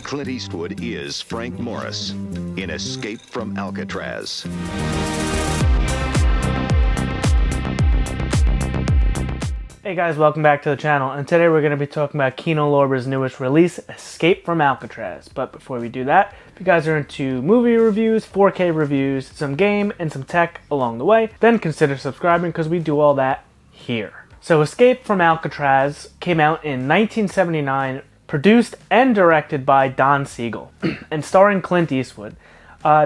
Clint Eastwood is Frank Morris in Escape from Alcatraz. Hey guys, welcome back to the channel, and today we're going to be talking about Kino Lorber's newest release, Escape from Alcatraz. But before we do that, if you guys are into movie reviews, 4K reviews, some game, and some tech along the way, then consider subscribing because we do all that here. So Escape from Alcatraz came out in 1979, produced and directed by Don Siegel, and starring Clint Eastwood.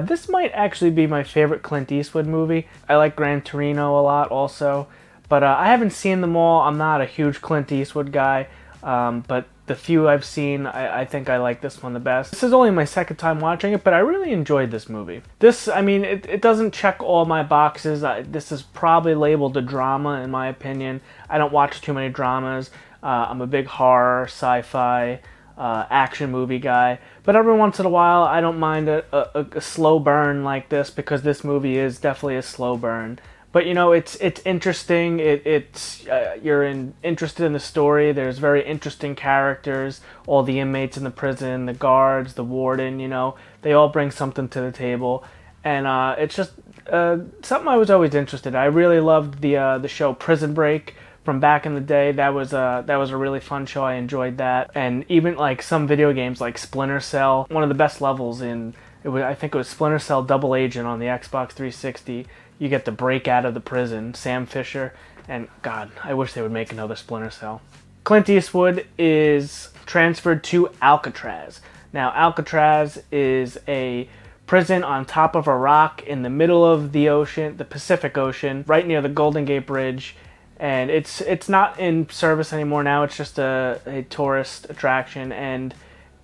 This might actually be my favorite Clint Eastwood movie. I like Gran Torino a lot also. But I haven't seen them all. I'm not a huge Clint Eastwood guy, but the few I've seen, I think I like this one the best. This is only my second time watching it, but I really enjoyed this movie. This, I mean, it doesn't check all my boxes. This is probably labeled a drama, in my opinion. I don't watch too many dramas. I'm a big horror, sci-fi, action movie guy. But every once in a while, I don't mind a slow burn like this, because this movie is definitely a slow burn. But you know, it's interesting. You're interested in the story. There's very interesting characters. All the inmates in the prison, the guards, the warden. You know, they all bring something to the table, and it's just something I was always interested in. I really loved the show Prison Break from back in the day. That was a really fun show. I enjoyed that, and even like some video games like Splinter Cell. One of the best levels in I think it was Splinter Cell Double Agent on the Xbox 360. You get to break out of the prison, Sam Fisher, and God, I wish they would make another Splinter Cell. Clint Eastwood is transferred to Alcatraz. Now, Alcatraz is a prison on top of a rock in the middle of the ocean, the Pacific Ocean, right near the Golden Gate Bridge, and it's not in service anymore now. It's just a tourist attraction, and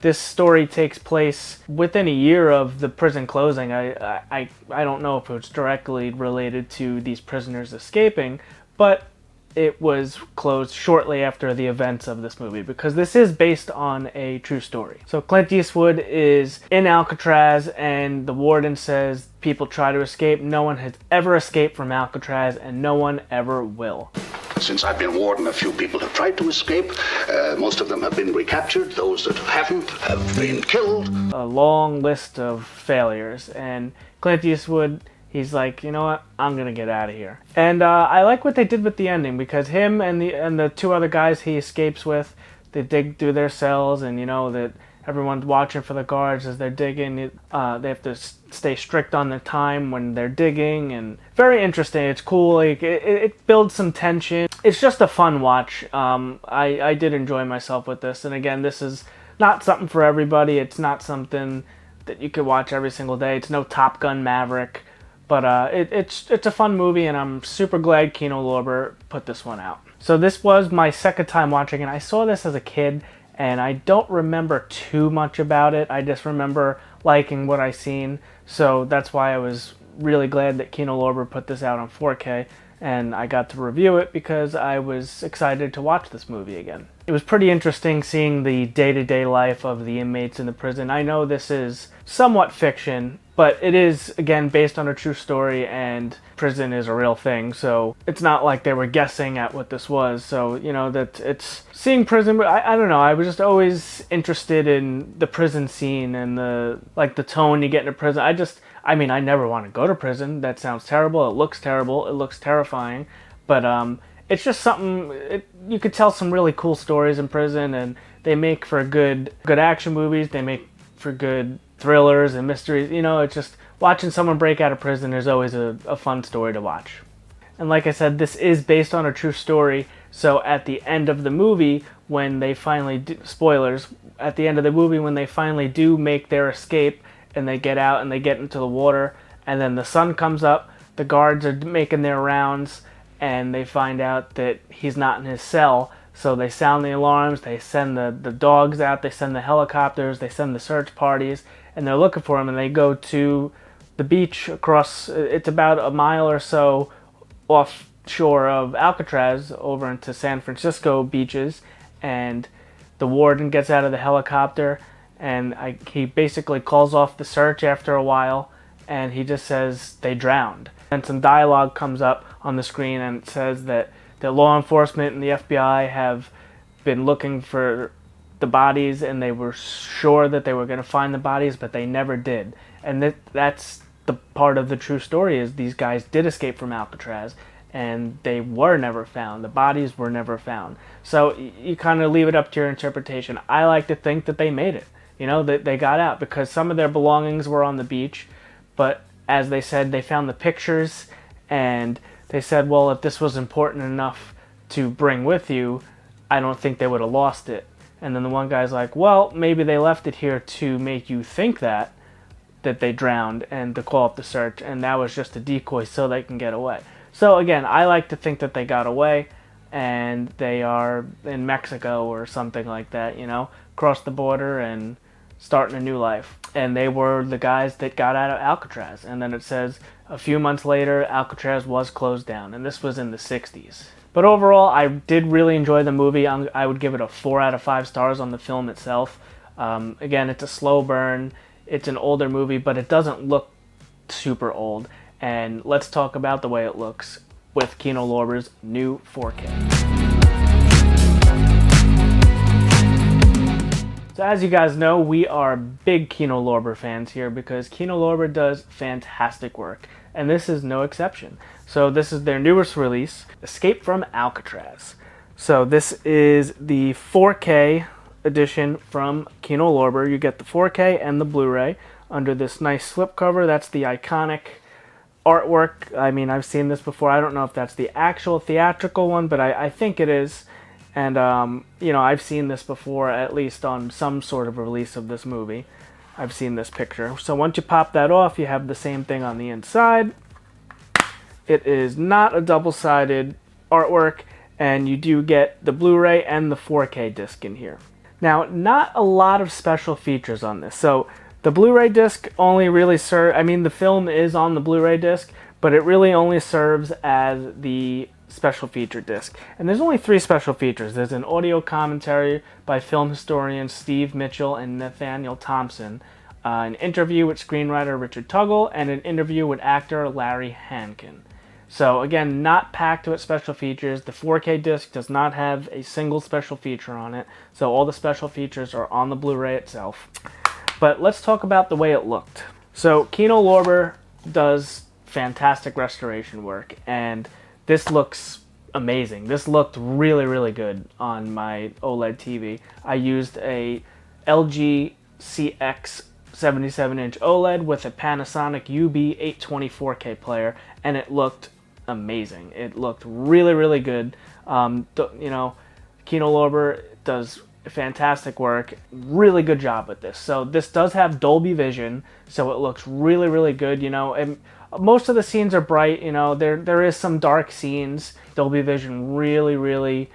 this story takes place within a year of the prison closing. I don't know if it's directly related to these prisoners escaping, but it was closed shortly after the events of this movie, because this is based on a true story. So Clint Eastwood is in Alcatraz, and the warden says people try to escape. No one has ever escaped from Alcatraz, and no one ever will. Since I've been warden, a few people have tried to escape. Most of them have been recaptured. Those that haven't have been killed. A long list of failures, and Clint Eastwood, he's like, you know what, I'm gonna get out of here. And I like what they did with the ending, because him and the two other guys he escapes with, they dig through their cells, and you know that everyone's watching for the guards as they're digging. They have to stay strict on their time when they're digging, and very interesting. It's cool. Like it builds some tension. It's just a fun watch. I did enjoy myself with this. And again, this is not something for everybody. It's not something that you could watch every single day. It's no Top Gun Maverick, but it's a fun movie, and I'm super glad Kino Lorber put this one out. So this was my second time watching it. I saw this as a kid, and I don't remember too much about it. I just remember liking what I seen. So that's why I was really glad that Kino Lorber put this out on 4K, and I got to review it because I was excited to watch this movie again. It was pretty interesting seeing the day-to-day life of the inmates in the prison. I know this is somewhat fiction, but it is, again, based on a true story, and prison is a real thing, so it's not like they were guessing at what this was. So, you know, that it's seeing prison, but I don't know, I was just always interested in the prison scene and the tone you get in a prison. I mean, I never want to go to prison. That sounds terrible. It looks terrible. It looks terrifying. But it's just something, you could tell some really cool stories in prison, and they make for good action movies. They make for good thrillers and mysteries. You know, it's just watching someone break out of prison is always a fun story to watch. And like I said, this is based on a true story. So at the end of the movie, when they finally spoilers, at the end of the movie, when they finally do make their escape, and they get out and they get into the water, and then the sun comes up, the guards are making their rounds, and they find out that he's not in his cell. So they sound the alarms, they send the dogs out, they send the helicopters, they send the search parties, and they're looking for him, and they go to the beach across, it's about a mile or so offshore of Alcatraz, over into San Francisco beaches, and the warden gets out of the helicopter, and he basically calls off the search after a while, and he just says they drowned. And some dialogue comes up on the screen, and it says that the law enforcement and the FBI have been looking for the bodies, and they were sure that they were going to find the bodies, but they never did. And that's the part of the true story, is these guys did escape from Alcatraz, and they were never found. The bodies were never found. So you kind of leave it up to your interpretation. I like to think that they made it. You know, that they got out, because some of their belongings were on the beach, but as they said, they found the pictures, and they said, well, if this was important enough to bring with you, I don't think they would have lost it. And then the one guy's like, well, maybe they left it here to make you think that they drowned and to call up the search, and that was just a decoy so they can get away. So again, I like to think that they got away, and they are in Mexico or something like that, you know, crossed the border and starting a new life. And they were the guys that got out of Alcatraz. And then it says a few months later, Alcatraz was closed down, and this was in the 60s. But overall, I did really enjoy the movie. I would give it a 4 out of 5 stars on the film itself. Again, it's a slow burn. It's an older movie, but it doesn't look super old. And let's talk about the way it looks with Kino Lorber's new 4K. So as you guys know, we are big Kino Lorber fans here, because Kino Lorber does fantastic work, and this is no exception. So this is their newest release, Escape from Alcatraz. So this is the 4K edition from Kino Lorber. You get the 4K and the Blu-ray under this nice slipcover. That's the iconic artwork. I mean, I've seen this before. I don't know if that's the actual theatrical one, but I think it is. And, you know, I've seen this before, at least on some sort of release of this movie. I've seen this picture. So once you pop that off, you have the same thing on the inside. It is not a double-sided artwork, and you do get the Blu-ray and the 4K disc in here. Now, not a lot of special features on this. So the Blu-ray disc only really serves, I mean, the film is on the Blu-ray disc, but it really only serves as the special feature disc. And there's only 3 special features. There's an audio commentary by film historians Steve Mitchell and Nathaniel Thompson, an interview with screenwriter Richard Tuggle, and an interview with actor Larry Hankin. So again, not packed with special features. The 4K disc does not have a single special feature on it, so all the special features are on the Blu-ray itself. But let's talk about the way it looked. So Kino Lorber does fantastic restoration work, and this looks amazing. This looked really, really good on my OLED TV. I used a LG CX 77-inch OLED with a Panasonic UB820 4K player, and it looked amazing. It looked really, really good. You know, Kino Lorber does fantastic work. Really good job with this. So this does have Dolby Vision, so it looks really, really good. You know, and most of the scenes are bright. You know, there is some dark scenes. Dolby Vision really, really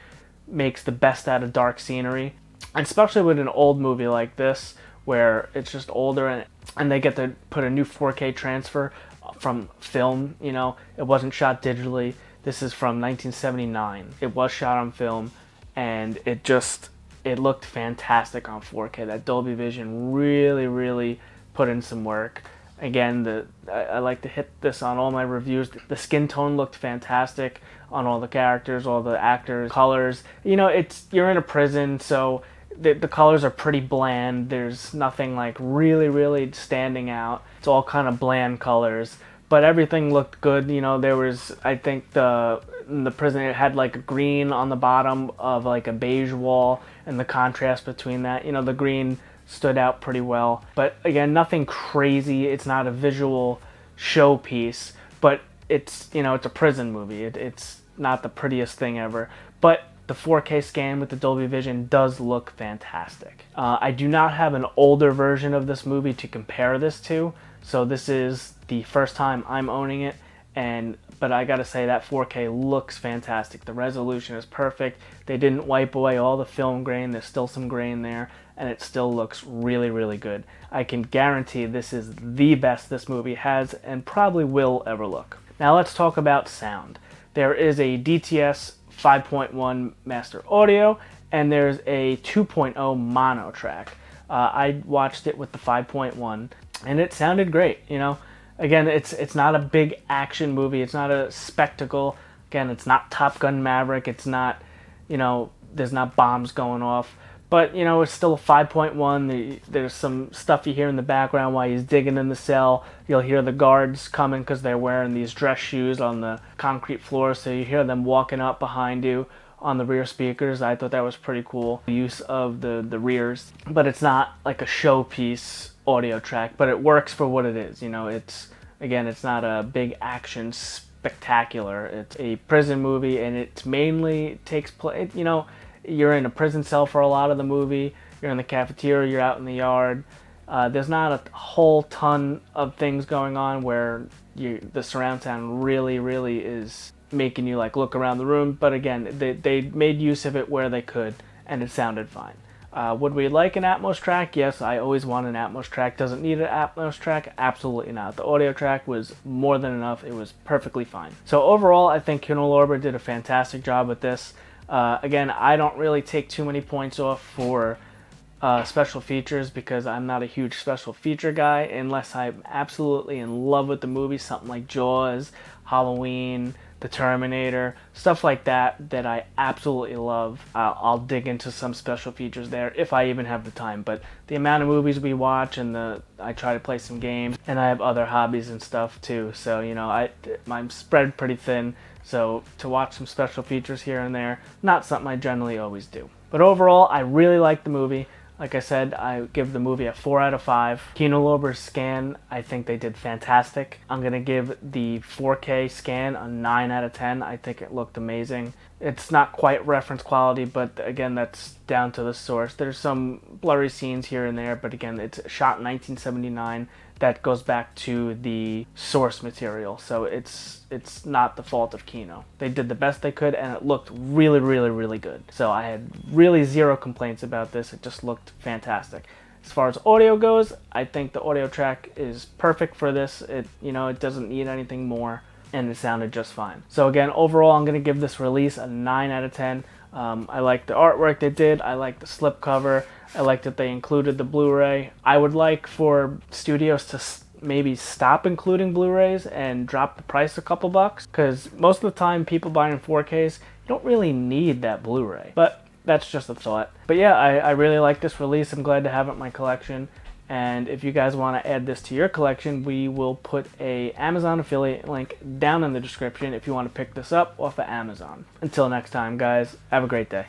makes the best out of dark scenery, and especially with an old movie like this, where it's just older and they get to put a new 4K transfer from film. You know, it wasn't shot digitally. This is from 1979. It was shot on film, and it looked fantastic on 4K. That Dolby Vision really, really put in some work. Again, I like to hit this on all my reviews. The skin tone looked fantastic on all the characters, all the actors, colors. You know, you're in a prison, so the colors are pretty bland. There's nothing like really, really standing out. It's all kind of bland colors, but everything looked good. You know, there was, I think in the prison, it had like a green on the bottom of like a beige wall, and the contrast between that, you know, the green stood out pretty well. But again, nothing crazy. It's not a visual showpiece, but it's, you know, it's a prison movie. It's not the prettiest thing ever, but the 4K scan with the Dolby Vision does look fantastic. I do not have an older version of this movie to compare this to, so this is the first time I'm owning it, but I gotta say that 4K looks fantastic. The resolution is perfect. They didn't wipe away all the film grain. There's still some grain there, and it still looks really, really good. I can guarantee this is the best this movie has and probably will ever look. Now let's talk about sound. There is a DTS 5.1 master audio, and there's a 2.0 mono track. I watched it with the 5.1, and it sounded great. You know, again, it's not a big action movie. It's not a spectacle. Again, it's not Top Gun Maverick. It's not, you know, there's not bombs going off. But, you know, it's still a 5.1. There's some stuff you hear in the background while he's digging in the cell. You'll hear the guards coming because they're wearing these dress shoes on the concrete floor, so you hear them walking up behind you on the rear speakers. I thought that was pretty cool, the use of the rears. But it's not like a showpiece audio track, but it works for what it is. You know, it's not a big action spectacular. It's a prison movie, and it mainly takes place, you know, you're in a prison cell for a lot of the movie. You're in the cafeteria, you're out in the yard. There's not a whole ton of things going on where the surround sound really is making you like look around the room. But again, they made use of it where they could, and it sounded fine. Would we like an Atmos track? Yes, I always want an Atmos track. Does it need an Atmos track? Absolutely not. The audio track was more than enough. It was perfectly fine. So overall, I think Kino Lorber did a fantastic job with this. Again, I don't really take too many points off for special features because I'm not a huge special feature guy unless I'm absolutely in love with the movie. Something like Jaws, Halloween, The Terminator, stuff like that I absolutely love. I'll dig into some special features there if I even have the time. But the amount of movies we watch, and I try to play some games, and I have other hobbies and stuff too. So, you know, I'm spread pretty thin. So to watch some special features here and there, not something I generally always do. But overall, I really like the movie. Like I said, I give the movie a 4 out of 5. Kino Lorber's scan, I think they did fantastic. I'm going to give the 4K scan a 9 out of 10. I think it looked amazing. It's not quite reference quality, but again, that's down to the source. There's some blurry scenes here and there, but again, it's shot in 1979. That goes back to the source material, so it's not the fault of Kino. They did the best they could, and it looked really good. So I had really zero complaints about this. It just looked fantastic. As far as audio goes, I think the audio track is perfect for this. It doesn't need anything more, and it sounded just fine. So again, overall, I'm going to give this release a 9 out of 10. I like the artwork they did. I like the slipcover. I like that they included the Blu-ray. I would like for studios to maybe stop including Blu-rays and drop the price a couple bucks, because most of the time people buying 4Ks, you don't really need that Blu-ray. But that's just a thought. But yeah, I really like this release. I'm glad to have it in my collection. And if you guys want to add this to your collection, we will put a Amazon affiliate link down in the description if you want to pick this up off of Amazon. Until next time, guys, have a great day.